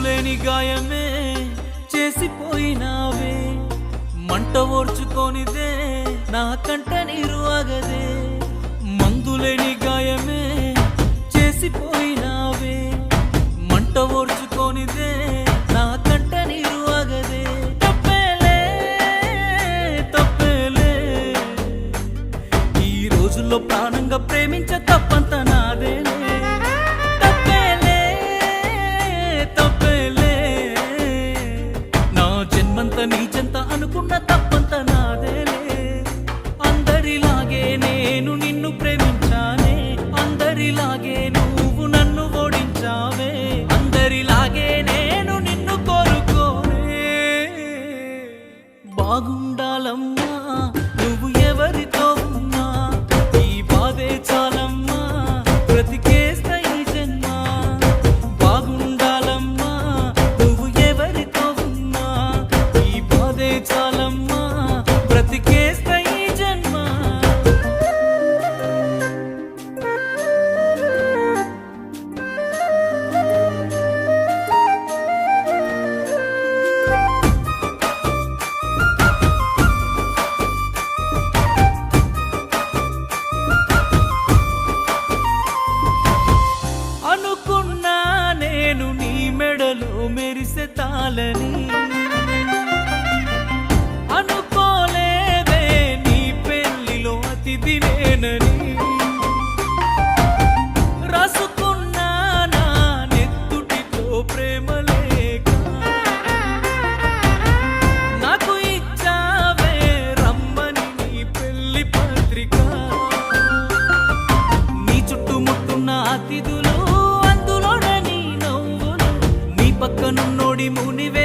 మందులేని గాయమే చేసిపోయినావే, మంట ఓర్చుకోనిదే నా కంట నీరు ఆగదే. మందులేని గాయమే చేసిపోయినావే, మంట ఓర్చుకోనిదే నా కంట నీరు ఆగదే. తప్పేలే తప్పేలే, ఈ రోజుల్లో ప్రాణంగా ప్రేమించ తప్పంత నాదేలే. తప్పేలే తప్పేలే, నా జన్మంత నీ చెంత అనుకున్న తప్పంత నాదేలే. అందరిలాగే నేను నిన్ను ప్రేమించానే, అందరిలాగే నువ్వు నన్ను ఓడించావే, అందరిలాగే నేను నిన్ను కోరుకోనే. బాగుండాలమ్మా నువ్వు ఎవరితో ఉన్నా, ఈ బాధే చాలమ్మా బ్రతికేస్తా ఈ జన్మ. బాగుండాలమ్మా నువ్వు ఎవరితో ఉన్నా, ఈ బాధే చాలమ్మా బ్రతికేస్తా ఈ జన్మ. అనుకున్నా నేను నీ మెడలో మెరిసే తాళని, అనుకోలేదే నీ పెళ్లిలో అతిథి నేనని. రాసుకున్నా నా నెత్తుటితో ప్రేమ లేక, నాకు ఇచ్చావే రమ్మని నీ పెళ్లి పత్రిక. నీ చుట్టుముట్టున్న అతిథులు, అందులోనే నీ నవ్వులు, నీ పక్కనున్నోడి మునివే